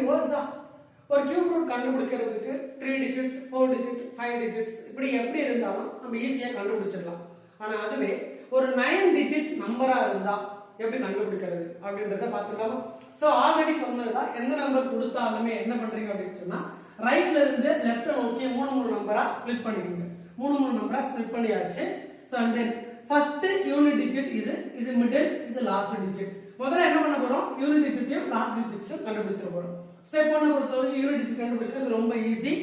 Reverse தான். ஒரு cube root கண்டுபிடிக்கிறதுக்கு 3 டிஜிட்ஸ் 4 டிஜிட் 5 டிஜிட்ஸ் இப்படி எப்படி இருந்தாலும் நம்ம ஈஸியாக கண்டுபிடிச்சிடலாம். ஆனால் அதுவே ஒரு 9 டிஜிட் நம்பரா இருந்தா எப்படி கண்டுபிடிக்கிறது அப்படின்றத பார்த்துக்கலாமா? ஸோ ஆல்ரெடி சொன்னதுதான், எந்த நம்பர் கொடுத்தாலுமே என்ன பண்றீங்க அப்படின்னு சொன்னா ரைட்ல இருந்து லெஃப்ட் நோக்கி 3 நம்பரா ஸ்பிளிட் பண்ணிக்கோங்க. 3 நம்பரா ஸ்பிளிட் பண்ணியாச்சு. So and then first unit digit இது மிடில், இது லாஸ்ட் டிஜிட். முதல்ல என்ன பண்ண போறோம், யூனிட் டிஜிட்டையும் லாஸ்ட் டிஜிட்ஸும் கண்டுபிடிச்சிட போறோம். ஸ்டெப் 1 பொறுத்தவரைக்கும் யூனிட் டிஜிட் கண்டுபிடிக்கிறது ரொம்ப ஈஸி.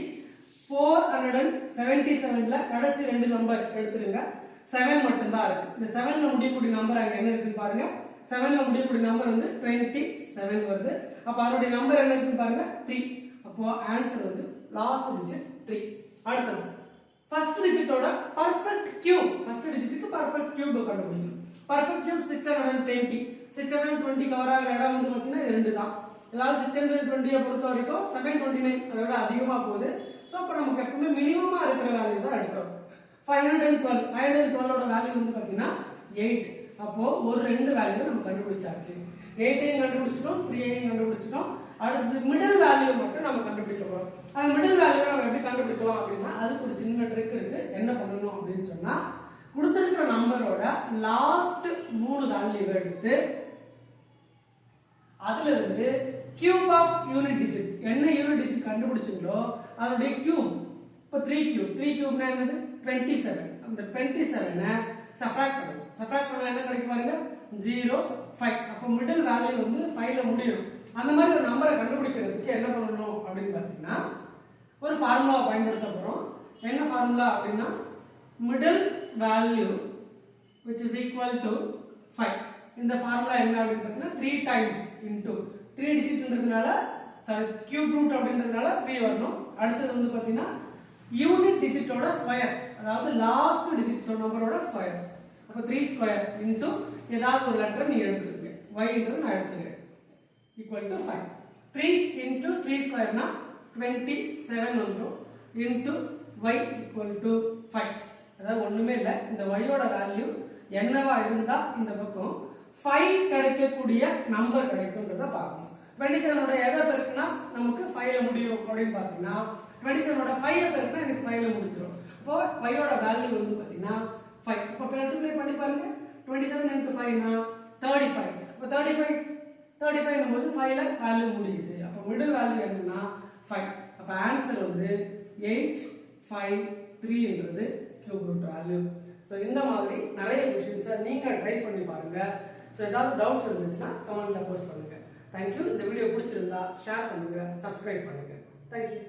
477ல கடைசி 2 நம்பர் எடுத்துருங்க. 7 மட்டும் தான் இருக்கு. இந்த 7ல முடியக்கூடிய நம்பர் அங்க என்ன இருக்குன்னு பாருங்க. 7ல முடியக்கூடிய நம்பர் வந்து 27 வருது. அப்ப அதோட நம்பர் என்ன இருக்குன்னு பாருங்க 3. அப்போ ஆன்சர் வந்து லாஸ்ட் டிஜிட் 3. அடுத்து ஃபர்ஸ்ட் டிஜிட்டோட பெர்ஃபெக்ட் கியூப், ஃபர்ஸ்ட் டிஜிட்டுக்கு பெர்ஃபெக்ட் கியூப் கண்டுபிடிக்கணும். Perfect cube 620. 620 கவர் ஆகிற இடம் வந்து பார்த்தீங்கன்னா இது 2 தான். அதாவது 620 பொறுத்த வரைக்கும் 729 அதை விட அதிகமாக போகுது. ஸோ அப்போ நமக்கு எப்பவுமே மினிமமாக இருக்கிற வேல்யூ தான் எடுக்கிறோம். 512 வேல்யூ வந்து பார்த்தீங்கன்னா 8. அப்போ ஒரு 2 வேல்யூ நம்ம கண்டுபிடிச்சாச்சு. 8ஐயும் கண்டுபிடிச்சிட்டோம், 3ஐயும் கண்டுபிடிச்சிட்டோம். அடுத்து மிடில் வேல்யூ மட்டும் நம்ம கண்டுபிடிக்க போறோம். அந்த மிடில் வேல்யூ நம்ம எப்படி கண்டுபிடிக்கலாம் அப்படின்னா அதுக்கு ஒரு சின்ன ட்ரிக் இருக்கு. என்ன பண்ணணும் அப்படின்னு சொன்னா கொடுத்திருக்கிற நம்பரோட லாஸ்ட் 3 வேல்யூவை எடுத்து அதுல இருந்து கியூப் ஆஃப் யூனிட் டிஜிட், என்ன யூனிட் டிஜிட் கண்டுபிடிச்சீங்களோ அதோடைய கியூப். இப்போ 3 கியூப்னா என்னது 27. அந்த 27ஐ சப்ட்ராக்ட் பண்ணுங்க. சப்ட்ராக்ட் பண்ணா என்ன கிடைக்கும் பாருங்க 0 5. அப்போ மிடில் வேல்யூ வந்து 5ல முடியும். அந்த மாதிரி ஒரு நம்பரை கண்டுபிடிக்கிறதுக்கு என்ன பண்ணணும் அப்படின்னு பார்த்தீங்கன்னா ஒரு ஃபார்முலாவை பயன்படுத்த போறோம். என்ன ஃபார்முலா அப்படின்னா middle value which is equal to 5. இந்த ஃபார்முலா என்ன அப்படின்னு பார்த்தீங்கன்னா 3 டைம்ஸ் இன்டு 3 டிஜிட்ன்றதுனால கியூப் ரூட் அப்படின்றதுனால 3 வரணும். அடுத்தது வந்து பார்த்தீங்கன்னா யூனிட் டிஜிட்டோட ஸ்கொயர், அதாவது லாஸ்ட் டிஜிட் நம்பரோட ஸ்கொயர். அப்போ 3 ஸ்கொயர் இன்டு ஏதாவது ஒரு லெட்டர் நீங்க எடுத்துக்கங்க. y-ன்றது நான் எடுத்துக்கிறேன் equal to 5. 3 into 3 square na 27 வந்துரும் into y equal to 5. அதாவது ஒண்ணுமே இல்ல, இந்த y ஓட வேல்யூ என்னவா இருந்தா இந்த பக்கம் 5 கிடைக்கக்கூடிய நம்பர் கிடைக்கும்ன்றத பார்க்கணும். 27 ஓட எதை பெருக்குனா நமக்கு 5ல முடியும் அப்படின்னு பார்த்தீங்கன்னா 27 ஓட 5 பெருக்குனா எனக்கு 5ல முடிஞ்சிரும். அப்போ y ஓட வேல்யூ வந்து பார்த்தீங்கன்னா 5. இப்போ மல்டிப்ளை பண்ணி பாருங்க. 27 into 5 னா 35. அப்போ 35 போது 5ல வேல்யூ முடியுது. அப்ப மிடில் வேல்யூ என்னன்னா 5. அப்ப ஆன்சர் வந்து 853ன்றது கியூப் ரூட் வேல்யூ. சோ இந்த மாதிரி நிறைய क्वेश्चंस நீங்க ட்ரை பண்ணி பாருங்க. சோ ஏதாவது டவுட்ஸ் இருந்துச்சுன்னா கமெண்ட்ல போஸ்ட் பண்ணுங்க. Thank you. இந்த வீடியோ பிடிச்சிருந்தா ஷேர் பண்ணுங்க, Subscribe பண்ணுங்க. Thank you.